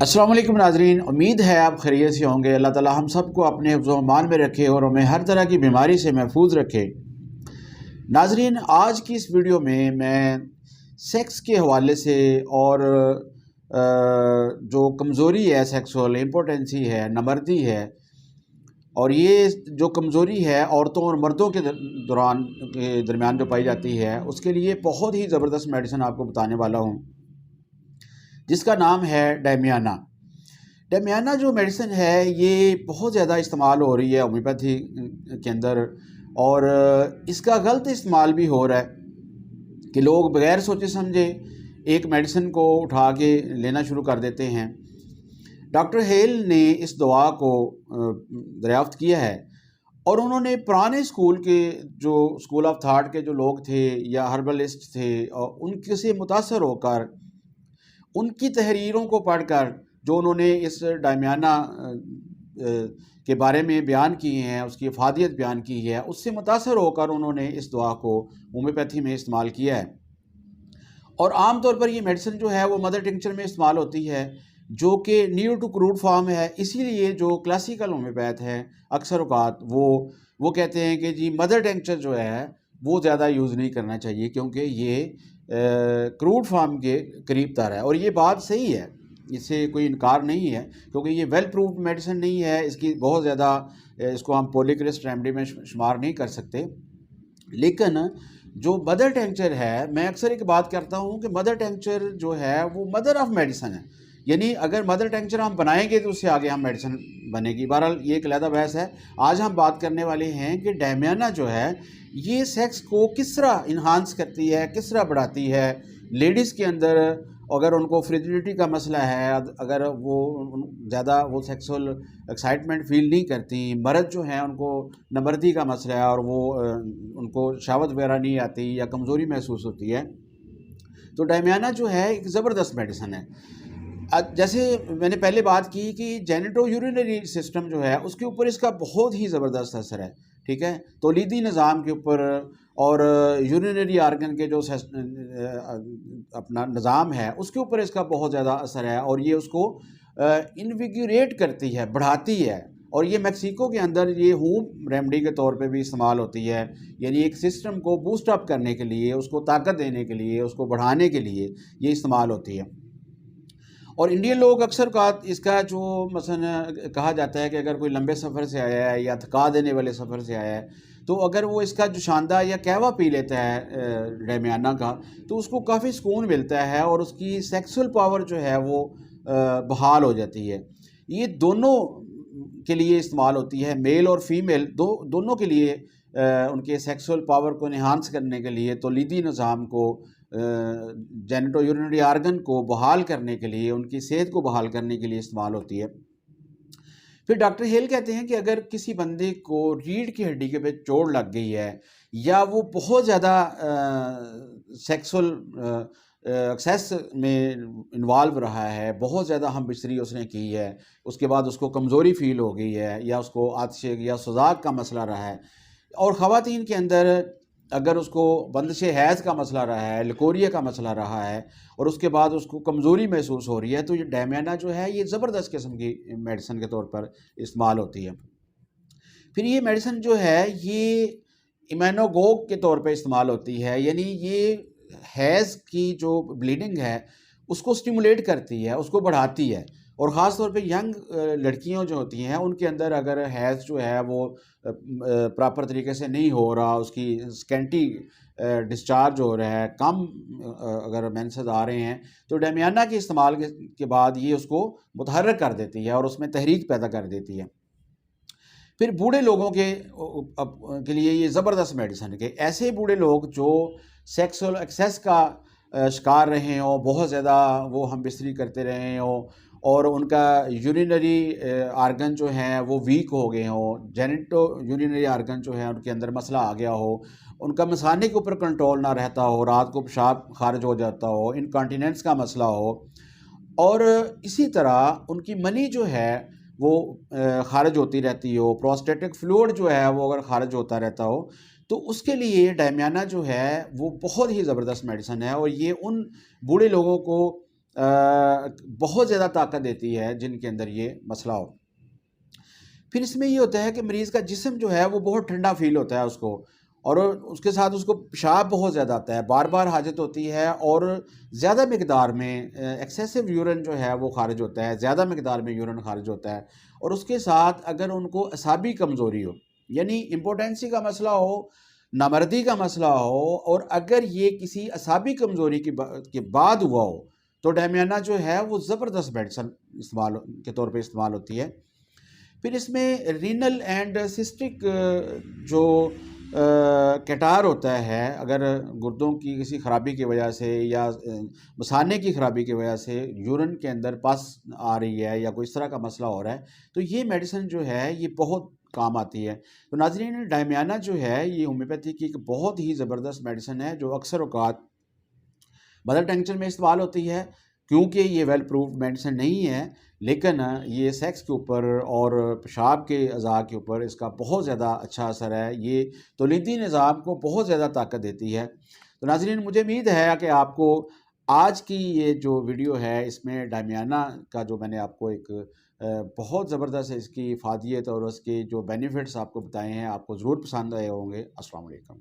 السلام علیکم ناظرین، امید ہے آپ خیریت سے ہوں گے۔ اللہ تعالی ہم سب کو اپنے حفظ و امان میں رکھے اور ہمیں ہر طرح کی بیماری سے محفوظ رکھے۔ ناظرین، آج کی اس ویڈیو میں سیکس کے حوالے سے اور جو کمزوری ہے، سیکسول امپوٹنسی ہے، نامردی ہے، اور یہ جو کمزوری ہے عورتوں اور مردوں کے درمیان جو پائی جاتی ہے، اس کے لیے بہت ہی زبردست میڈیسن آپ کو بتانے والا ہوں، جس کا نام ہے ڈیمیانا۔ ڈیمیانا جو میڈیسن ہے یہ بہت زیادہ استعمال ہو رہی ہے ہومیوپیتھی کے اندر، اور اس کا غلط استعمال بھی ہو رہا ہے کہ لوگ بغیر سوچے سمجھے ایک میڈیسن کو اٹھا کے لینا شروع کر دیتے ہیں۔ ڈاکٹر ہیل نے اس دوا کو دریافت کیا ہے، اور انہوں نے پرانے اسکول آف تھاٹ کے جو لوگ تھے یا ہربلسٹ تھے، ان کے سے متاثر ہو کر ان کی تحریروں کو پڑھ کر جو انہوں نے اس ڈیمیانا کے بارے میں بیان کیے ہیں، اس کی افادیت بیان کی ہے، اس سے متاثر ہو کر انہوں نے اس دوا کو ہومیوپیتھی میں استعمال کیا ہے۔ اور عام طور پر یہ میڈیسن جو ہے وہ مدر ٹنکچر میں استعمال ہوتی ہے، جو کہ نیو ٹو کروڈ فارم ہے۔ اسی لیے جو کلاسیکل ہومیوپیتھ ہیں اکثر اوقات وہ کہتے ہیں کہ جی مدر ٹنکچر جو ہے وہ زیادہ یوز نہیں کرنا چاہیے، کیونکہ یہ کروڈ فارم کے قریب تر ہے۔ اور یہ بات صحیح ہے، اس سے کوئی انکار نہیں ہے، کیونکہ یہ ویل پرووڈ میڈیسن نہیں ہے، اس کی بہت زیادہ اس کو ہم پولیکریسٹ ریمیڈی میں شمار نہیں کر سکتے۔ لیکن جو مدر ٹینکچر ہے، میں اکثر ایک بات کرتا ہوں کہ مدر ٹینکچر جو ہے وہ مدر آف میڈیسن ہے، یعنی اگر مدر ٹینکچر ہم بنائیں گے تو اس سے آگے ہم میڈیسن بنے گی۔ بہرحال یہ ایک علیحدہ بحث ہے۔ آج ہم بات کرنے والے ہیں کہ ڈیمیانا جو ہے یہ سیکس کو کس طرح انہانس کرتی ہے، کس طرح بڑھاتی ہے۔ لیڈیز کے اندر اگر ان کو فریجیڈیٹی کا مسئلہ ہے، اگر وہ زیادہ سیکسول ایکسائٹمنٹ فیل نہیں کرتی، مرد جو ہیں ان کو نامردی کا مسئلہ ہے اور وہ ان کو شہوت وغیرہ نہیں آتی یا کمزوری محسوس ہوتی ہے، تو ڈیمیانا جو ہے ایک زبردست میڈیسن ہے۔ جیسے میں نے پہلے بات کی کہ جینیٹو یورینری سسٹم جو ہے اس کے اوپر اس کا بہت ہی زبردست اثر ہے، ٹھیک ہے، تولیدی نظام کے اوپر اور یورینری آرگن کے جو اپنا نظام ہے اس کے اوپر اس کا بہت زیادہ اثر ہے، اور یہ اس کو انویگوریٹ کرتی ہے، بڑھاتی ہے۔ اور یہ میکسیکو کے اندر یہ ہوم ریمیڈی کے طور پہ بھی استعمال ہوتی ہے، یعنی ایک سسٹم کو بوسٹ اپ کرنے کے لیے، اس کو طاقت دینے کے لیے، اس کو بڑھانے کے لیے یہ استعمال ہوتی ہے۔ اور انڈین لوگ اکثر اوقات اس کا جو مثلا کہا جاتا ہے کہ اگر کوئی لمبے سفر سے آیا ہے یا تھکا دینے والے سفر سے آیا ہے، تو اگر وہ اس کا جو شاندہ یا قہوہ پی لیتا ہے ڈیمیانا کا، تو اس کو کافی سکون ملتا ہے اور اس کی سیکسول پاور جو ہے وہ بحال ہو جاتی ہے۔ یہ دونوں کے لیے استعمال ہوتی ہے، میل اور فیمیل دونوں کے لیے، ان کے سیکسول پاور کو انہانس کرنے کے لیے، تولیدی نظام کو، جینیٹو یورینری آرگن کو بحال کرنے کے لیے، ان کی صحت کو بحال کرنے کے لیے استعمال ہوتی ہے۔ پھر ڈاکٹر ہیل کہتے ہیں کہ اگر کسی بندے کو ریڑھ کی ہڈی کے پہ چوٹ لگ گئی ہے، یا وہ بہت زیادہ سیکسول ایکسیس میں انوالو رہا ہے، بہت زیادہ ہم بستری اس نے کی ہے، اس کے بعد اس کو کمزوری فیل ہو گئی ہے، یا اس کو آتش یا سوزاک کا مسئلہ رہا ہے، اور خواتین کے اندر اگر اس کو بندش حیض کا مسئلہ رہا ہے، لکوریا کا مسئلہ رہا ہے، اور اس کے بعد اس کو کمزوری محسوس ہو رہی ہے، تو یہ ڈیمیانا جو ہے یہ زبردست قسم کی میڈیسن کے طور پر استعمال ہوتی ہے۔ پھر یہ میڈیسن جو ہے یہ ایمینوگوگ کے طور پہ استعمال ہوتی ہے، یعنی یہ حیض کی جو بلیڈنگ ہے اس کو سٹیمولیٹ کرتی ہے، اس کو بڑھاتی ہے، اور خاص طور پہ ینگ لڑکیوں جو ہوتی ہیں ان کے اندر اگر حیض جو ہے وہ پراپر طریقے سے نہیں ہو رہا، اس کی سکینٹی ڈسچارج ہو رہا ہے، کم اگر مینسز آ رہے ہیں، تو ڈیمیانا کے استعمال کے بعد یہ اس کو متحرک کر دیتی ہے اور اس میں تحریک پیدا کر دیتی ہے۔ پھر بوڑھے لوگوں کے لیے یہ زبردست میڈیسن ہے کہ ایسے بوڑھے لوگ جو سیکسول ایکسیس کا شکار رہے ہوں، بہت زیادہ وہ ہم بستری کرتے رہے ہوں، اور ان کا یورینری آرگن جو ہیں وہ ویک ہو گئے ہوں، جینیٹو یورینری آرگن جو ہے ان کے اندر مسئلہ آ گیا ہو، ان کا مثانے کے اوپر کنٹرول نہ رہتا ہو، رات کو پیشاب خارج ہو جاتا ہو، انکانٹیننس کا مسئلہ ہو، اور اسی طرح ان کی منی جو ہے وہ خارج ہوتی رہتی ہو، پروسٹیٹک فلوئڈ جو ہے وہ اگر خارج ہوتا رہتا ہو، تو اس کے لیے ڈیمیانا جو ہے وہ بہت ہی زبردست میڈیسن ہے، اور یہ ان بوڑھے لوگوں کو بہت زیادہ طاقت دیتی ہے جن کے اندر یہ مسئلہ ہو۔ پھر اس میں یہ ہوتا ہے کہ مریض کا جسم جو ہے وہ بہت ٹھنڈا فیل ہوتا ہے اس کو، اور اس کے ساتھ اس کو پیشاب بہت زیادہ آتا ہے، بار بار حاجت ہوتی ہے، اور زیادہ مقدار میں ایکسیسو یورین جو ہے وہ خارج ہوتا ہے، زیادہ مقدار میں یورین خارج ہوتا ہے۔ اور اس کے ساتھ اگر ان کو اعصابی کمزوری ہو، یعنی امپوٹنسی کا مسئلہ ہو، نامردی کا مسئلہ ہو، اور اگر یہ کسی اعصابی کمزوری کے بعد ہوا ہو، تو ڈائمیانا جو ہے وہ زبردست میڈیسن استعمال کے طور پہ استعمال ہوتی ہے۔ پھر اس میں رینل اینڈ سسٹک جو کیٹار ہوتا ہے، اگر گردوں کی کسی خرابی کی وجہ سے یا مثانے کی خرابی کی وجہ سے یورین کے اندر پس آ رہی ہے یا کوئی اس طرح کا مسئلہ ہو رہا ہے، تو یہ میڈیسن جو ہے یہ بہت کام آتی ہے۔ تو ناظرین، ڈائمیانا جو ہے یہ ہومیوپیتھی کی ایک بہت ہی زبردست میڈیسن ہے، جو اکثر اوقات مدر ٹنکچر میں استعمال ہوتی ہے، کیونکہ یہ ویل پروفڈ میڈیسن نہیں ہے، لیکن یہ سیکس کے اوپر اور پیشاب کے اعضاء کے اوپر اس کا بہت زیادہ اچھا اثر ہے، یہ تولیدی نظام کو بہت زیادہ طاقت دیتی ہے۔ تو ناظرین، مجھے امید ہے کہ آپ کو آج کی یہ جو ویڈیو ہے اس میں ڈائمیانا کا جو میں نے آپ کو ایک بہت زبردست اس کی افادیت اور اس کے جو بینیفٹس آپ کو بتائے ہیں، آپ کو ضرور پسند آئے ہوں گے۔ السلام علیکم۔